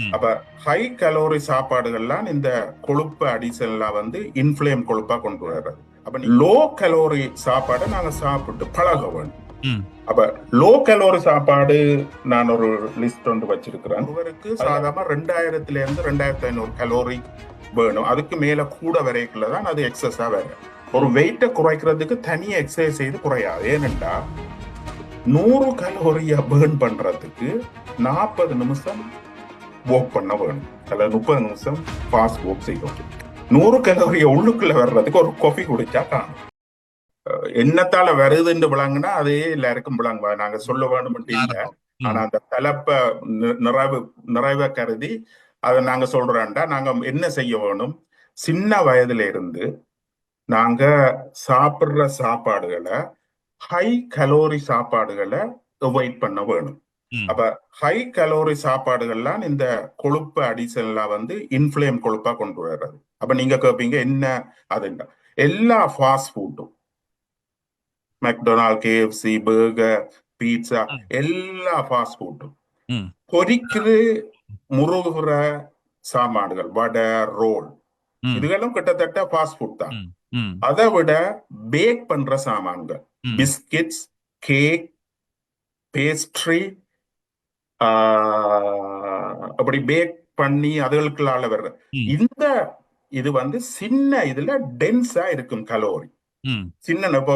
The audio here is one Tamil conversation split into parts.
ம். அப்ப ஹை கலோரி சாப்பாடுகள்லாம் இந்த கொழுப்பு அடிஷன்லாம் வந்து இன்ஃப்ளேம் கொழுப்பா கொண்டு வர்றது. அப்ப லோ கலோரி சாப்பாடை நாங்க சாப்பிட்டு பழக வேணும். ம். அப்ப லோ கலோரி சாப்பாடு நான் ஒரு லிஸ்ட் ஒன்று வச்சிருக்கிறேன். ஒருவருக்கு சாதாரண 2000 இருந்து 2500 கலோரி வேணும். அதுக்கு மேல கூட வரைக்குள்ளதான் அது எக்ஸஸா வேற. ஒரு வெயிட்டை குறைக்கிறதுக்கு தனியா எக்ஸசைஸ் செய்து குறையாது. ஏனென்றா 100 கலோரியா பேர்ன் பண்றதுக்கு 40 நிமிஷம் வாக் பண்ண வேணும். அல்ல 30 நிமிஷம் ஃபாஸ்ட் வாக் செய்யணும். 100 கலோரிய உள்ளுக்குள்ள வர்றதுக்கு ஒரு காஃபி குடிச்சா காணும். என்னத்தால வருதுன்னு விளங்குனா அதே எல்லாருக்கும் விளங்குவா. நாங்க சொல்ல வேணும் இல்ல. ஆனா அந்த தலைப்ப நிறைவை கருதி அதை நாங்க சொல்றோம்டா நாங்க என்ன செய்ய வேணும்? சின்ன வயதுல இருந்து நாங்க சாப்பிடுற சாப்பாடுகளை ஹை கலோரி சாப்பாடுகளை அவாய்ட் பண்ண வேணும். அப்ப ஹை கலோரி சாப்பாடுகள்லாம் இந்த கொழுப்பு அடிஷன்லாம் வந்து இன்ஃப்ளேம் கொழுப்பா கொண்டு வர்றது. அப்ப நீங்க கேட்பீங்க என்ன அதுண்டா? எல்லா ஃபாஸ்ட் ஃபுட்டும் மெக்டொனால்ட், கேஎஃப்சி, பர்கர், பீட்சா எல்லா ஃபாஸ்ட் ஃபுட்டும் பொரிக்குது முருகுற சாமான்கள், வடை, ரோல், இதுகளும் கிட்டத்தட்ட ஃபாஸ்ட் ஃபுட் தான். அதை விட பேக் பண்ற சாமான்கள், பிஸ்கெட்ஸ், கேக், பேஸ்ட்ரி, அப்படி பேக் பண்ணி அதுகளுக்குள்ளால வர்ற இந்த இது வந்து சின்ன இதுல டென்ஸா இருக்கும் கலோரி. சின்ன இப்போ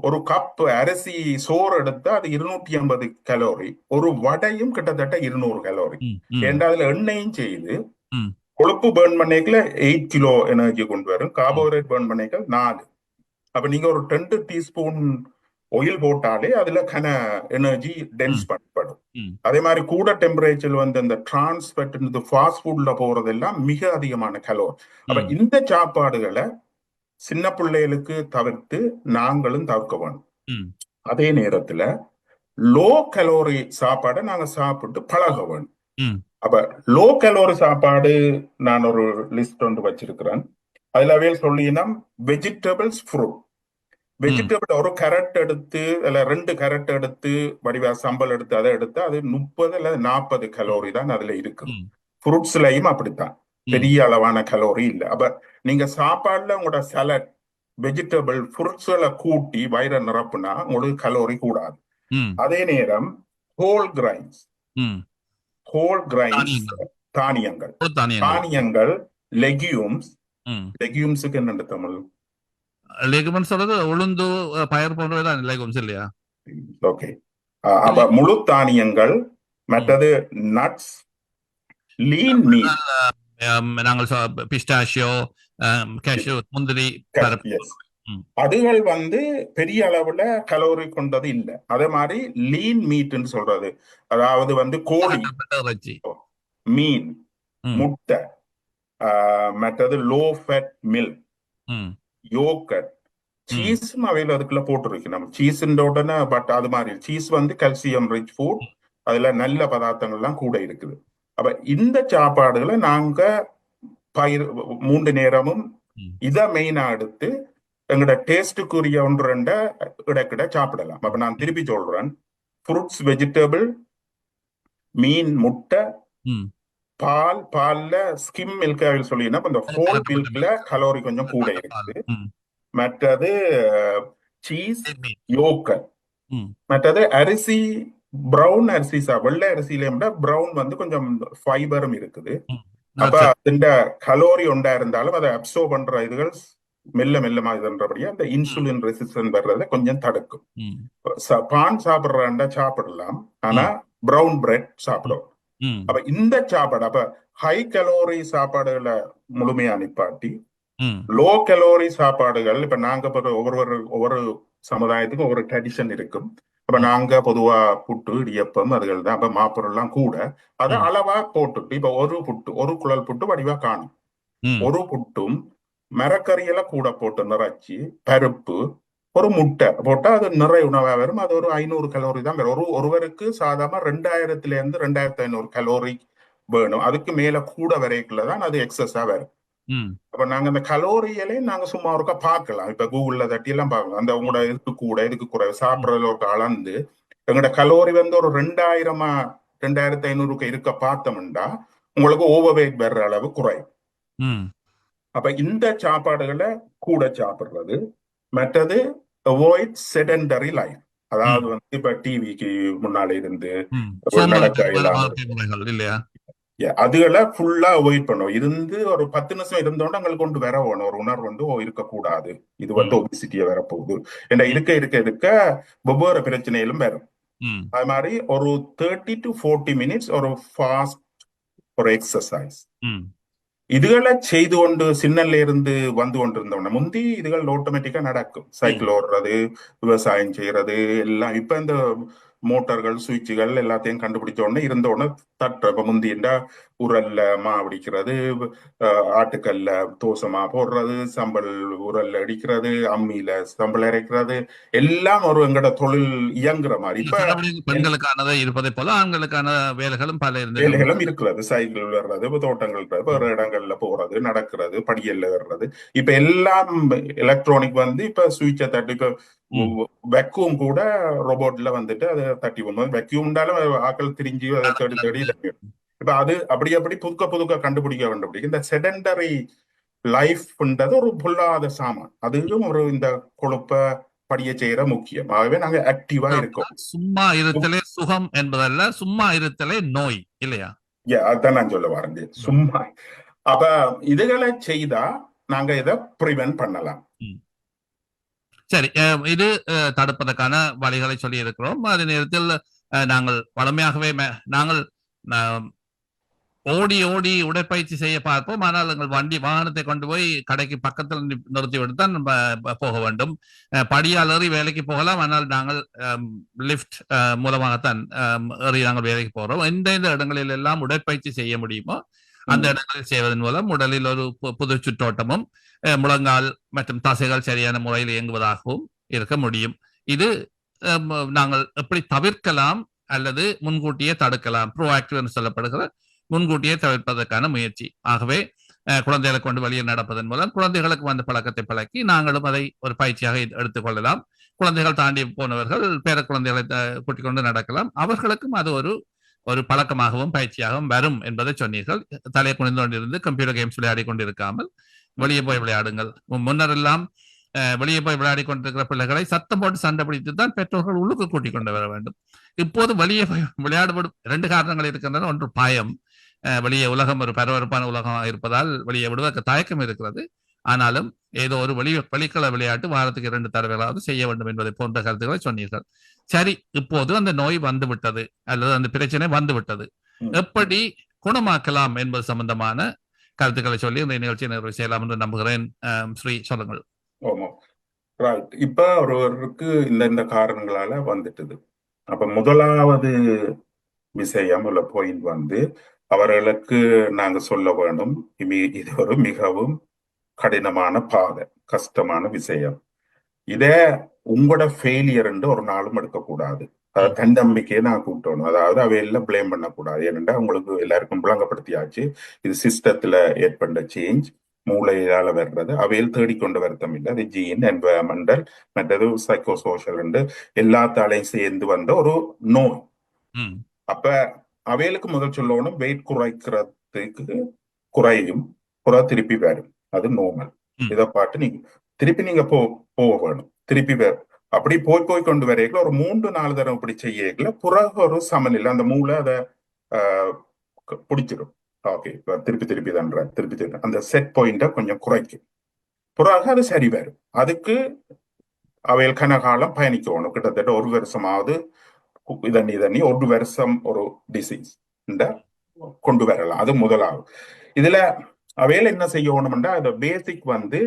ஒரு கப் அரிசி சோறு எடுத்தா அது 250 கலோரி. ஒரு வடையும் கிட்டத்தட்ட 200 கலோரி. ஏன்னா அதுல எண்ணெயும் செய்யுது. கொழுப்பு பேர்ன் பண்ணிக்கல 8 கிலோ எனர்ஜி கொண்டு வரும். கார்போஹைட்ரேட் பேர்ன் பண்ணிக்கல 4. அப்ப நீங்க ஒரு 10 டீஸ்பூன் ஆயில் போட்டாலே அதுல கன எனர்ஜி டென்ஸ் பண்ணப்படும். அதே மாதிரி கூட டெம்பரேச்சர் வந்து இந்த டிரான்ஸ்பெட் ஃபாஸ்ட் ஃபுட்ல போறதெல்லாம் மிக அதிகமான கலோரி. அப்ப இந்த சாப்பாடுகளை சின்ன பிள்ளைகளுக்கு தவிர்த்து நாங்களும் தவிர்க்க வேணும். அதே நேரத்துல லோ கலோரி சாப்பாடை நாங்க சாப்பிட்டு பழக வேணும். அப்ப லோ கலோரி சாப்பாடு நான் ஒரு லிஸ்ட் ஒன்று வச்சிருக்கிறேன். அதுல சொல்லினா வெஜிடபிள்ஸ், ஃப்ரூட். வெஜிடபிள் ஒரு கேரட் எடுத்து அல்ல 2 கேரட் எடுத்து வடிவா சம்பல் எடுத்து அதை எடுத்து அது 30 அல்லது 40 கலோரி தான் அதுல இருக்கு. ஃப்ரூட்ஸ்லயும் அப்படித்தான், பெரிய அளவான கலோரி இல்லை. அப்ப நீங்க சாப்பாடுல உங்களோட சலட், வெஜிடபிள், ஃப்ரூட்ஸ்களை கூட்டி வயிறை நிரப்புனா உங்களுக்கு கலோரி கூடாது. அதே நேரம் ஹோல் கிரைன்ஸ், தானியங்கள், லெகியூம்ஸ். லெகியூம்ஸுக்கு என்ன தமிழ்? லெகுமென்ஸ் சொல்றது உளுந்து, பயர் போன்றதுதான் லெகும்ஸ் இல்லையா? ஓகே. அப்ப முழு தானியங்கள், மற்றது நட்ஸ், லீன் மீட், நாங்கள் பிஸ்டாஷியோ, கேஷ்யூ, முந்திரி, அதுகள் வந்து பெரிய அளவுல கலோரி கொண்டது இல்லை. அதே மாதிரி லீன் மீட்னு சொல்றது, அதாவது வந்து கோழி, மீன், முட்டை, மற்றது லோ ஃபேட் மில்க், யோகர்ட், சீஸும் அவையில் அதுக்குள்ள போட்டுருக்கு. நம்ம சீஸுன்ற உடனே பட் அது மாதிரி சீஸ் வந்து கல்சியம் ரிச் ஃபுட், அதுல நல்ல பதார்த்தங்கள்லாம் கூட இருக்குது. அப்ப இந்த சாப்பாடுகளை நாங்க 3 நேரமும் இதை மெயினா எடுத்து எங்களோட டேஸ்டுக்குரிய 1-2 இடக்கிட சாப்பிடலாம். அப்ப நான் திருப்பி சொல்றேன், ஃப்ரூட்ஸ், வெஜிடபிள், மீன், முட்டை, பால்ல ஸ்கிம் மில்க் சொல்லினா இந்த ஹோல் மில்க்ல கலோரி கொஞ்சம் கூட இருக்குது. மற்றது சீஸ், யோகர்ட், மற்றது அரிசி, பிரவுன் அரிசி, வெள்ளை அரிசியில விட பிரவுன் வந்து கொஞ்சம் ஃபைபரும் இருக்குது. அப்ப இந்த கலோரி ஒன்றா இருந்தாலும் அதை அப்சர்வ் பண்ற இதுகள் மெல்ல மெல்லமா இதுன்றபடியா அந்த இன்சுலின் ரெசிஸ்டன்ஸ் வர்றதை கொஞ்சம் தடுக்கும். பான் சாப்பிடுறா சாப்பிடலாம், ஆனா பிரவுன் பிரெட் சாப்பிடும். அப்ப இந்த சாப்பாடு, அப்ப ஹை கலோரி சாப்பாடுகளை முழுமையா நிப்பாட்டி லோ கலோரி சாப்பாடுகள், இப்ப நாங்க ஒவ்வொரு சமுதாயத்துக்கும் ஒவ்வொரு ட்ரெடிஷன் இருக்கும். அப்ப நாங்க பொதுவா புட்டு, இடியப்பம் அதுகள் தான். அப்ப மாப்பொருள்லாம் கூட அதை அளவா போட்டுட்டு, இப்ப ஒரு குழல் புட்டு வடிவா காணும். ஒரு புட்டும் மரக்கறியில கூட போட்டு நிறைச்சி பருப்பு, ஒரு முட்டை போட்டா அது நிறைய உணவா வரும். அது ஒரு 500 கலோரி தான் வரும். ஒருவருக்கு சாதாரண 2000 இருந்து 2500 கலோரி வேணும். அதுக்கு மேல கூட வரைக்குள்ளதான் அது எக்ஸஸா வரும். அப்ப நாங்க அந்த கலோரியலே நாங்க சும்மா ஒருக்கா பார்க்கலாம். இப்ப கூகுள்ல தட்டி எல்லாம் பார்க்கலாம். அந்த உங்களோட இதுக்கு கூட இதுக்கு குறைவு சாப்பிடறதுல ஒரு அளந்து எங்களோட கலோரி வந்து ஒரு 2000 2500 இருக்க பார்த்தோம்னா உங்களுக்கு ஓவர் வெயிட் வர்ற அளவு குறையும். ம் அப்ப இந்த சாப்பாடுகளை கூட சாப்பிடுறது. மற்றது அவாய்ட் செடெண்டரி லைஃப், அதாவது வந்து இப்ப டிவிக்கு முன்னால இருந்து நடக்க இல்லாம வாழ்க்கை முறைகள் இல்லையா? அதுகளை ஃபுல்லா அவாய்ட் பண்ணும். இருந்து ஒரு 10 நிமிஷம் இருந்தோட எங்களுக்கு கொண்டு வர வேணும் ஒரு உணர்வு வந்து இருக்கக்கூடாது, இது வந்து ஒபிசிட்டியா வரப்போகுது என்ற இருக்க இருக்க இருக்க ஒவ்வொரு பிரச்சனையிலும் வரும். ம் அது மாதிரி ஒரு 30 to 40 மினிட்ஸ் ஒரு ஃபாஸ்ட் ஒரு எக்ஸசைஸ் ம் இதுகளை செய்து கொண்டு சின்னல்ல இருந்து வந்து கொண்டிருந்தோம்னா முந்தி இதுகள் ஆட்டோமேட்டிக்கா நடக்கும். சைக்கிள் ஓடுறது, விவசாயம் செய்யறது எல்லாம் இப்ப இந்த மோட்டார்கள் சுவிட்சுகள் எல்லாத்தையும் கண்டுபிடிச்ச உடனே இருந்த உடனே தட்டுற இப்ப முந்திண்டா உரல்ல மா அடிக்கிறது, ஆட்டுக்கல்ல தோசமா போடுறது, சம்பல் உரல்ல அடிக்கிறது, அம்மியில சம்பல் அரைக்கிறது, எல்லாம் ஒரு எங்கட தொழில் இயங்குற மாதிரி. இப்ப பெண்களுக்கானதை இருப்பதை போல ஆண்களுக்கான வேலைகளும் பல வேலைகளும் இருக்கிறது. சைக்கிள் வர்றது, தோட்டங்கள் வேற இடங்கள்ல போறது, நடக்கிறது, படியல்ல வர்றது. இப்ப எல்லாம் எலக்ட்ரானிக் வந்து இப்ப சுவிட்சை தட்டி இப்ப வெக்யூம் கூட ரோபோட்ல வந்துட்டு அதை தட்டி கொண்டு வெக்யூம்னாலும் ஆக்கள் திரிஞ்சு அதை தேடி தேடி இப்ப அது அப்படி புதுக்க கண்டுபிடிக்க இந்த செடெண்டரி லைஃப்ன்றது ஒரு பொல்லாத சாமான். அதுவும் ஒரு இந்த கொழுப்ப படிய செய்யற முக்கியம். ஆகவே நாங்க ஆக்டிவா இருக்கோம். சும்மா இருத்தலே சுகம் என்பதல்ல, சும்மா இருத்தலே நோய் இல்லையா? அதான் நான் சொல்ல வரேன். சும்மா அப்ப இதுகளை செய்தா நாங்க இதை பிரிவென்ட் பண்ணலாம். சரி, இது தடுப்பதற்கான வழிகளை சொல்லி இருக்கிறோம். அதே நேரத்தில் நாங்கள் வளமையாகவே நாங்கள் ஓடி ஓடி உடற்பயிற்சி செய்ய பார்ப்போம். ஆனால் எங்கள் வாகனத்தை கொண்டு போய் கடைக்கு பக்கத்தில் நிறுத்தி விட்டு தான் போக வேண்டும். படியால் ஏறி வேலைக்கு போகலாம், ஆனால் நாங்கள் லிப்ட் மூலமாகத்தான் ஏறி நாங்கள் வேலைக்கு போகிறோம். எந்தெந்த இடங்களில் எல்லாம் உடற்பயிற்சி செய்ய முடியுமோ அந்த இடங்களில் செய்வதன் மூலம் உடலில் ஒரு புது சுற்றோட்டமும் முழங்கால் மற்றும் தசைகள் சரியான முறையில் இயங்குவதாகவும் இருக்க முடியும். இது நாங்கள் எப்படி தவிர்க்கலாம் அல்லது முன்கூட்டியே தடுக்கலாம், ப்ரோஆக்டிவ் என்று சொல்லப்படுகிற முன்கூட்டியே தவிர்ப்பதற்கான முயற்சி. ஆகவே குழந்தைகளை கொண்டு வெளியே நடப்பதன் மூலம் குழந்தைகளுக்கு வந்த பழக்கத்தை பழக்கி நாங்களும் அதை ஒரு பயிற்சியாக எடுத்துக்கொள்ளலாம். குழந்தைகள் தாண்டி போனவர்கள் பேர குழந்தைகளை கூட்டிக் கொண்டு நடக்கலாம். அவர்களுக்கும் அது ஒரு பழக்கமாகவும் பயிற்சியாகவும் வரும் என்பதை சொன்னீர்கள். தலையை குனிந்து கொண்டிருந்து கம்ப்யூட்டர் கேம்ஸ் விளையாடி கொண்டிருக்காமல் வெளியே போய் விளையாடுங்கள். முன்னர் எல்லாம் வெளியே போய் விளையாடி கொண்டிருக்கிற பிள்ளைகளை சத்தம் போட்டு சண்டை பிடித்து தான் பெற்றோர்கள் உள்ளுக்கு கூட்டிக் கொண்டு வர வேண்டும். இப்போது வெளியே போய் விளையாடுபடும் 2 காரணங்கள் இருக்கின்றன. ஒன்று பயம், வெளியே உலகம் ஒரு பரபரப்பான உலகமாக இருப்பதால் வெளியே விடுவதற்கு தயக்கம் இருக்கிறது. ஆனாலும் ஏதோ ஒரு வெளிக்கள விளையாட்டு வாரத்துக்கு 2 தடவைகளாவது செய்ய வேண்டும் என்பதை போன்ற கருத்துக்களை சொன்னீர்கள். சரி, இப்போது அந்த நோய் வந்து விட்டது அல்லது அந்த பிரச்சனை வந்து விட்டது, எப்படி குணமாக்கலாம் என்பது சம்பந்தமான கருத்துக்களை சொல்லி இந்த நிகழ்ச்சியை நிறைவு செய்யலாம் என்று நம்புகிறேன். ஸ்ரீ, சொல்லுங்கள். ரைட். இப்ப ஒருவருக்கு இந்த காரணங்களால வந்துட்டது. அப்ப முதலாவது விஷயம் உள்ள பாயிண்ட் வந்து அவர்களுக்கு நாங்க சொல்ல வேணும், இது ஒரு மிகவும் கடினமான பாதை, கஷ்டமான விஷயம். இத உங்களோட ஃபெயிலியர் என்று ஒரு நாளும் எடுக்கக்கூடாது. தன்னம்பிக்கையை நான் கூட்டணும். அதாவது அவையெல்லாம் பிளேம் பண்ணக்கூடாது. ஏனென்றா உங்களுக்கு எல்லாருக்கும் விளங்கப்படுத்தியாச்சு, இது சிஸ்டத்துல ஏற்பட்ட சேஞ்ச், மூளையால வர்றது. அவையில் தேடிக்கொண்டு வருத்தம் இல்லை. அது ஜீன், என்வயர்மெண்டல், மற்றது சைக்கோ சோஷியல் என்று எல்லாத்தாலையும் சேர்ந்து வந்த ஒரு நோய். அப்ப அவைகளுக்கு முதல் சொல்லணும், வெயிட் குறைக்கிறதுக்கு குறையும், திருப்பி வரும், அது நார்மல். இதை பாட்டு நீங்க போக வேணும், திருப்பி வரும். அப்படி போய் கொண்டு வரையில ஒரு 3-4 தடவை இப்படி செய்யல பிறகு ஒரு சமநிலை, அந்த மூளை அதை பிடிச்சிடும். ஓகே, திருப்பி தன்ற திருப்பி அந்த செட் பாயிண்ட கொஞ்சம் குறைக்கும். பிறகு அது சரி வரும். அதுக்கு அவைகள் கனகாலம் பயணிக்கணும். கிட்டத்தட்ட 1 வருஷமாவது இதண்ணி 1 வருஷம் ஒரு டிசீஸ் கொண்டு வரலாம். அது முதலாவது. இதுல அவையில என்ன செய்யணும்னா, அந்த பேசிக் வந்து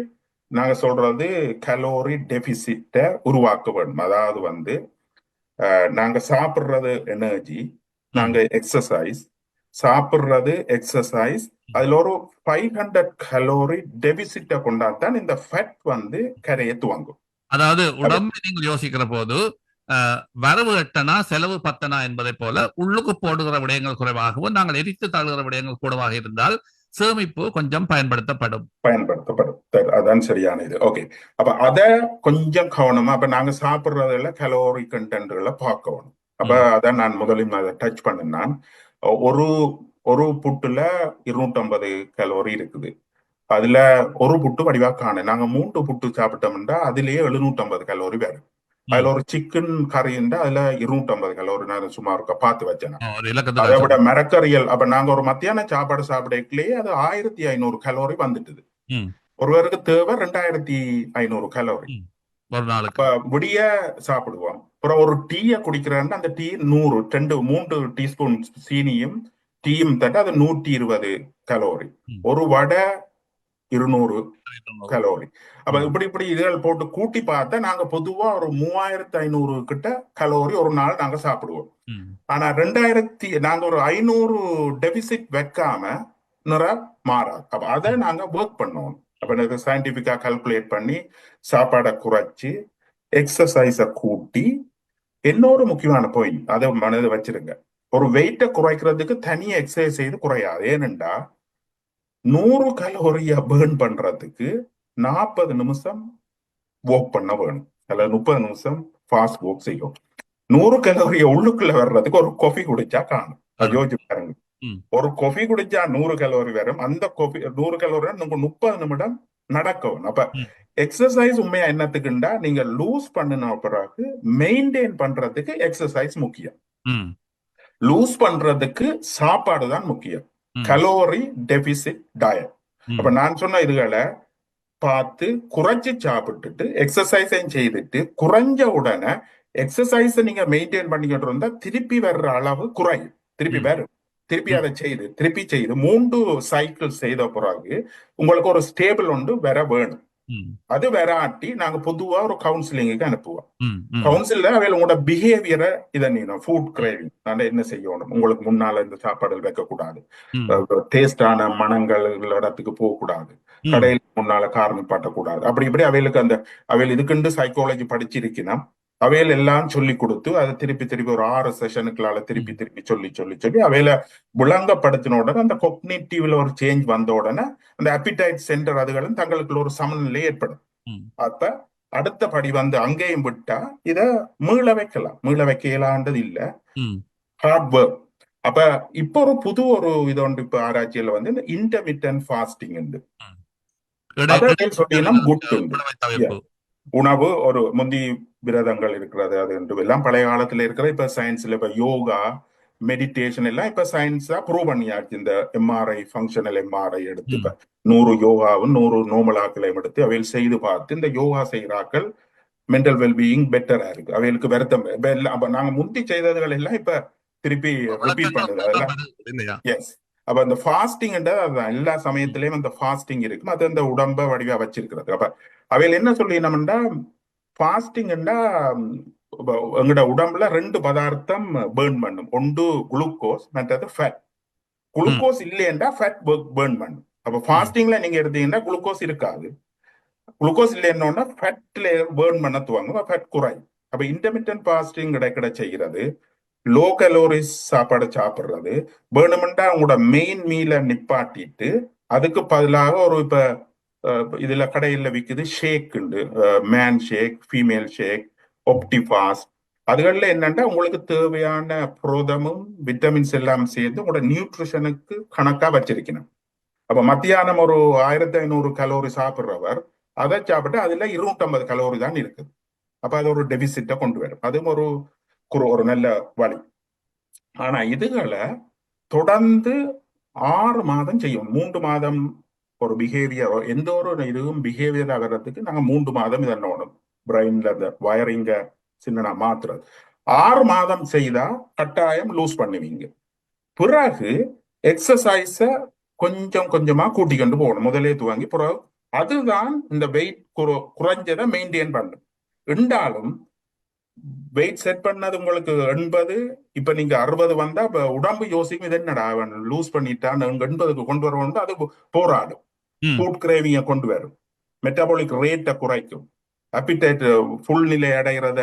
நாங்க சொல்றது கலோரி டெபிசிட்ட உருவாக்க வேண்டும். அதாவது வந்து நாங்க சாப்பிடுறது எனர்ஜி, நாங்க எக்ஸசைஸ் சாப்பிடுறது எக்ஸசைஸ், அதுல ஒரு 500 கலோரி டெபிசிட்ட கொண்டாதான் இந்த ஃபேட் வந்து கரையை துவங்கும். அதாவது உடம்பு நீங்கள் யோசிக்கிற போது வரவு 8 செலவு 10 என்பதை போல உள்ளுக்கு போடுகிற விடயங்கள் குறைவாகவும் நாங்கள் எரித்து தள்ளுகிற விடயங்கள் கூடவாக இருந்தால் சேமிப்பு கொஞ்சம் பயன்படுத்தப்படும். அதான் சரியான இது. ஓகே, அப்ப அத கொஞ்சம் கவனமா, அப்ப நாங்க சாப்பிடுறதுல கலோரி கண்டென்ட்களை பார்க்கணும். அப்ப அதான் நான் முதலில் அதை டச் பண்ணினான். ஒரு ஒரு புட்டுல 250 கலோரி இருக்குது. அதுல ஒரு புட்டு வடிவா காண நாங்க 3 புட்டு சாப்பிட்டோம்னா அதுலயே 750 கலோரி வரும். அதுல ஒரு சிக்கன் கறி இருந்தா அதுல 250 கலோரி. நான் சும்மா இருக்க பார்த்து வச்சேன். ஒரு அதை இலக்கத்துக்காக விட மரக்கறியல் அப்ப நாங்க ஒரு மத்தியான சாப்பாடு சாப்பிடக்கலையே அது 1500 கலோரி வந்துட்டுது. ம், ஒருவருக்கு தேவை 2500 கலோரி. ம். ஒரு நாளுக்கு. அப்ப விடிய சாப்பிடுவோம். அப்புறம் ஒரு டீயை குடிக்கிறேன்னா அந்த டீ 100 3 டீஸ்பூன் சீனியும் டீயும் தட்டு அது 120 கலோரி. ம். ஒரு வடை 200 200. கலோரி. அப்ப ம், இப்படி இதுகள் போட்டு கூட்டி பார்த்தா நாங்க பொதுவா ஒரு 3500 கிட்ட கலோரி ஒரு நாள் நாங்க சாப்பிடுவோம். ம், ஆனா நாங்க ஒரு 500 டெபிசிட் வைக்காம நிற மாறாது. அப்ப அதை ம், நாங்க ஒர்க் பண்ணோம். அப்ப எனக்கு சயின்டிபிக்கா கால்குலேட் பண்ணி சாப்பாடை குறைச்சு எக்ஸசைஸ கூட்டி இன்னொரு முக்கியமான பாயிண்ட் அதை மனதில் வச்சிருங்க. ஒரு வெயிட்டை குறைக்கிறதுக்கு தனியா எக்ஸசைஸ் செய்து குறையாது. ஏனென்றா 100 கலோரிய பேர்ன் பண்றதுக்கு 40 நிமிஷம் வாக் பண்ண வேணும், அல்ல 30 நிமிஷம் ஃபாஸ்ட் வாக் செய்யும். 100 கலோரிய உள்ளுக்குள்ள வர்றதுக்கு ஒரு காஃபி குடிச்சா காணும். அது காணும். யோசிச்சு பாருங்க. ம், ஒரு காஃபி குடிச்சா 100 கலோரி வரும். அந்த காஃபி 100 கலோரி நீங்க 30 நிமிடம் நடக்கும். அப்ப ம், எக்ஸசைஸ் உண்மையா என்னத்துக்குண்டா நீங்க லூஸ் பண்ணின பிறகு மெயின்டைன் பண்றதுக்கு எக்ஸசைஸ் முக்கியம். ம், லூஸ் பண்றதுக்கு சாப்பாடு தான் முக்கியம். ம், கலோரி டெபிசிட் டயட். அப்ப ம், நான் சொன்ன இதுகளை பார்த்து குறைச்சு சாப்பிட்டுட்டு எக்ஸசைஸையும் செய்துட்டு குறைஞ்ச உடனே எக்ஸசைஸ் நீங்க மெயின்டைன் பண்ணிக்கிட்டு இருந்தா திருப்பி வர்ற அளவு குறையும். திருப்பி ம், வரும். திருப்பி ம், அதை திருப்பி செய்து 3 சைக்கிள் செய்த பிறகு உங்களுக்கு ஒரு ஸ்டேபிள் ஒன்று வர வேணும். ம், அது வராட்டி நாங்க பொதுவா ஒரு கவுன்சிலிங்குக்கு அனுப்புவோம். ம், ம், கவுன்சில அவையில உங்களோட பிஹேவியரை இதை ஃபுட் கிரேவிங் நான் என்ன செய்யணும், உங்களுக்கு முன்னால இந்த சாப்பாடுகள் வைக்கக்கூடாது, ம், டேஸ்டான மனங்கள் இடத்துக்கு போகக்கூடாது, ம், கடையில் முன்னால காரணம் பாட்டக்கூடாது. அப்படி இப்படி அவைகளுக்கு அவையில் இதுக்குண்டு சைக்காலஜி படிச்சிருக்கணும். அவையில் எல்லாம் சொல்லி கொடுத்து அதை திருப்பி திருப்பி ஒரு 6 செஷனுக்குள்ளால திருப்பி ம், திருப்பி சொல்லி சொல்லி சொல்லி அவையில விளங்கப்படுத்தின உடனே அந்த கொக்னிட்டிவ்ல ஒரு சேஞ்ச் வந்த உடனே அந்த அப்பிடைட் சென்டர் அதுகளும் தங்களுக்குள்ள ஒரு சமநிலை ஏற்படும். ம், அப்ப அடுத்த படி அங்கேயும் விட்டா இத மீள வைக்கலாம். மீள வைக்க இயலாண்டது இல்ல, ம். Hard work. அப்ப இப்போ ஒரு புது இது ஒன்று இப்ப ஆராய்ச்சியில இந்த இன்டர்மிட்டன்ட் ஃபாஸ்டிங் உண்டு. அதை சொல்லினா குட் உண்டு. உணவை தவிர்ப்பு. உணவு ஒரு முந்தி விரதங்கள் இருக்கிறது அது என்று எல்லாம் பழைய காலத்துல இருக்கிற. இப்ப சயின்ஸ்ல இப்ப யோகா மெடிடேஷன் எல்லாம் இப்ப சயின்ஸா ப்ரூவ் பண்ணியாச்சு. இந்த எம்ஆர்ஐ ஃபங்க்ஷனல் எம்ஆர்ஐ எடுத்து இப்ப 100 யோகாவும் 100 நோமலாக்களையும் எடுத்து அவையில் செய்து பார்த்து இந்த யோகா செய்கிறாக்கள் மென்டல் வெல்பீயிங் பெட்டரா இருக்கு. அவைகளுக்கு வருத்தம் எல்லாம் அப்ப நாங்க முந்தி செய்ததுகள் எல்லாம் இப்ப திருப்பி ரிப்பீட் பண்ணுது அதெல்லாம். இல்லையா? எஸ். அப்ப அந்த ஃபாஸ்டிங் அதுதான் எல்லா சமயத்திலயும் அந்த ஃபாஸ்டிங் இருக்கும். அது அந்த உடம்ப வடிவா வச்சிருக்கிறது. அப்ப அவையில் என்ன சொல்லினோம்னா ஃபாஸ்டிங் எங்கட உடம்புல 2 பதார்த்தம் பேர்ன் பண்ணும். ஒன்று குளுக்கோஸ், மற்றது ஃபேட். குளுக்கோஸ் இல்லையென்றா ஃபேட் பேர்ன் பண்ணும். அப்ப ஃபாஸ்டிங்ல நீங்க எடுத்தீங்கன்னா குளுக்கோஸ் இருக்காது. குளுக்கோஸ் இல்லைன்னா ஃபேட்ல பேர்ன் பண்ண துவங்கும், ஃபேட் குறையும். அப்ப இன்டர்மிட்டன்ட் ஃபாஸ்டிங் கிடைக்கிட செய்கிறது. லோ கலோரிஸ் சாப்பாடு சாப்பிடுறது வேணுமெண்டா உங்களோட மெயின் மீலை நிப்பாட்டிட்டு அதுக்கு பதிலாக ஒரு இப்ப இதுல கடையில விற்குது ஷேக் உண்டு, மேன் ஷேக், ஃபீமேல் ஷேக், ஒப்டிஃபாஸ்ட். அதுகள்ல என்னன்னா உங்களுக்கு தேவையான புரோதமும் விட்டமின்ஸ் எல்லாம் சேர்ந்து உங்களோட நியூட்ரிஷனுக்கு கணக்கா வச்சிருக்கணும். அப்ப மத்தியானம் ஒரு 1500 கலோரி சாப்பிடுறவர் அதை சாப்பிட்டு அதுல 250 கலோரி தான் இருக்குது. அப்ப அது ஒரு டெபிசிட்ட கொண்டு வரும். அதுவும் ஒரு நல்ல வழி. ஆனா இதுகளை தொடர்ந்து 6 மாதம் செய்யும். 3 மாதம் ஒரு பிஹேவியர், எந்த ஒரு இதுவும் பிஹேவியர் ஆகிறதுக்கு நாங்க 3 மாதம் இதனோடும் பிரெயின்ல அந்த வயரிங்க சின்ன மாத்துறது. 6 மாதம் செய்தா கட்டாயம் லூஸ் பண்ணுவீங்க. பிறகு எக்ஸசைஸ கொஞ்சம் கொஞ்சமா கூட்டிக்கொண்டு போகணும். முதலே துவங்கி பிறகு அதுதான் இந்த வெயிட் குறைஞ்சதை மெயின்டைன் பண்ணும். இருந்தாலும் வெயிட் செட் பண்ணது உங்களுக்கு 80, இப்ப நீங்க 60 வந்தா இப்ப உடம்பு யோசிக்கும் இது என்னடா அவன் லூஸ் பண்ணிட்டான் 80க்கு கொண்டு வருவோம். அது போராடும். ஃபுட் கிரேவிங்க கொண்டு வரும், மெட்டபாலிக் ரேட்டை குறைக்கும், அப்பிடைட் ஃபுல் நிலை அடைகிறத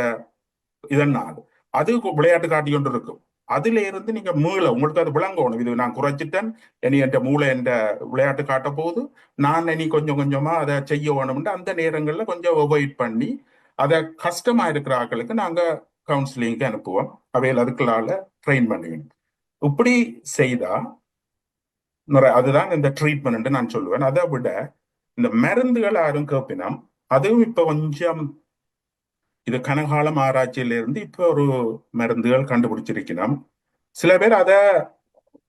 இதனால் அது விளையாட்டு காட்டி கொண்டு இருக்கும். அதுல இருந்து நீங்க உங்களுக்கு அது விளங்கணும். இது நான் குறைச்சிட்டேன், இனி என் மூளை என்ற விளையாட்டு காட்ட போது நான் இனி கொஞ்சம் கொஞ்சமா அதை செய்ய வேணும்னு அந்த நேரங்கள்ல கொஞ்சம் அவாய்ட் பண்ணி அதை கஷ்டமா இருக்கிற ஆட்களுக்கு நாங்க கவுன்சிலிங்க்கு அனுப்புவோம். அவையில் அதுக்குள்ளால ட்ரெயின் பண்ணுவேன். இப்படி செய்தா அதுதான் இந்த ட்ரீட்மெண்ட் நான் சொல்லுவேன். அதை விட இந்த மருந்துகள் யாரும் கேட்பினோம், அதுவும் இப்ப கொஞ்சம் இது கனகாலம் ஆராய்ச்சியில இருந்து இப்ப ஒரு மருந்துகள் கண்டுபிடிச்சிருக்கணும். சில பேர் அத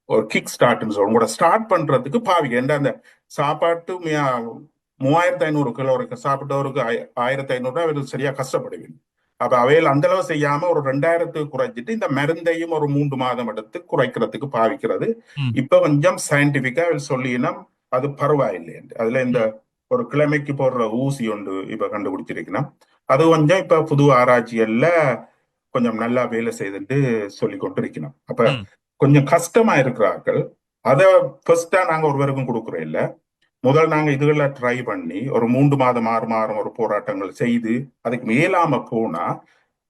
ஒரு கிக் ஸ்டார்ட்னு சொல்லுவோம், உங்களோட ஸ்டார்ட் பண்றதுக்கு பாவிக்க. அந்த சாப்பாட்டு 3500 கிலோருக்கு சாப்பிட்டவருக்கு 1500 ரூபாய் சரியா கஷ்டப்படுவீங்க. அப்ப அவையில் அந்த அளவு செய்யாம ஒரு 2000 குறைச்சிட்டு இந்த மருந்தையும் ஒரு 3 மாதம் எடுத்து குறைக்கிறதுக்கு பாவிக்கிறது. இப்ப கொஞ்சம் சயின்டிபிக்கா சொல்லினா அது பரவாயில்லை. அதுல இந்த ஒரு கிழமைக்கு போடுற ஊசி ஒன்று இப்ப கண்டுபிடிச்சிருக்கணும். அது கொஞ்சம் இப்ப புது ஆராய்ச்சிகள்ல கொஞ்சம் நல்லா வேலை செய்துட்டு சொல்லி கொண்டிருக்கணும். அப்ப கொஞ்சம் கஷ்டமா இருக்கிறார்கள். அதை ஃபர்ஸ்டா நாங்க ஒருவருக்கும் கொடுக்குறோம் இல்ல, முதல் நாங்க இதுகளை ட்ரை பண்ணி ஒரு 3 மாதம் 6 மாதம் ஒரு போராட்டங்கள் செய்து அதுக்கு மேலாம போனா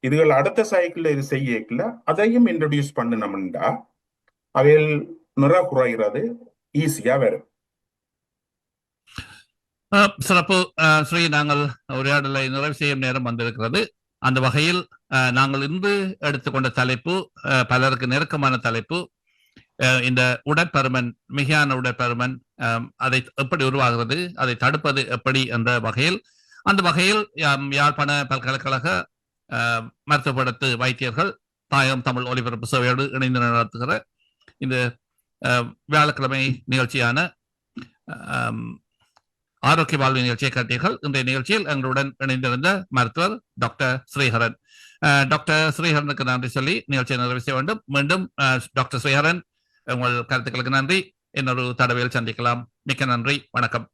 இதுகள் அடுத்த சைக்கிள்ல இது செய்யல அதையும் இன்ட்ரடியூஸ் பண்ணணும்டா அவையில் நிற குறைகிறது ஈஸியா வரும். சிறப்பு ஸ்ரீ. நாங்கள் உரையாடலை நிறைவு செய்யும் நேரம் வந்திருக்கிறது. அந்த வகையில் நாங்கள் இன்று எடுத்துக்கொண்ட தலைப்பு பலருக்கு நெருக்கமான தலைப்பு. இந்த உடற்பருமன், மிகையான உடற்பருமன், அதை எப்படி உருவாகிறது, அதை தடுப்பது எப்படி என்ற வகையில், அந்த வகையில் யாழ்ப்பாண பல்கலைக்கழக மருத்துவப்படத்து வைத்தியர்கள் தாயகம் தமிழ் ஒலிபரப்பு சேவையோடு இணைந்து நடத்துகிற இந்த வியாழக்கிழமை நிகழ்ச்சியான ஆரோக்கிய வாழ்வு நிகழ்ச்சியை கேட்டீர்கள். இன்றைய நிகழ்ச்சியில் எங்களுடன் இணைந்திருந்த மருத்துவர் டாக்டர் ஸ்ரீஹரன். டாக்டர் ஸ்ரீஹரனுக்கு நன்றி சொல்லி நிகழ்ச்சியை நிறைவு செய்ய வேண்டும். மீண்டும் டாக்டர் ஸ்ரீஹரன், உங்கள் கருத்துக்களுக்கு நன்றி. இன்னொரு தடவையில் சந்திக்கலாம். மிக்க நன்றி. வணக்கம்.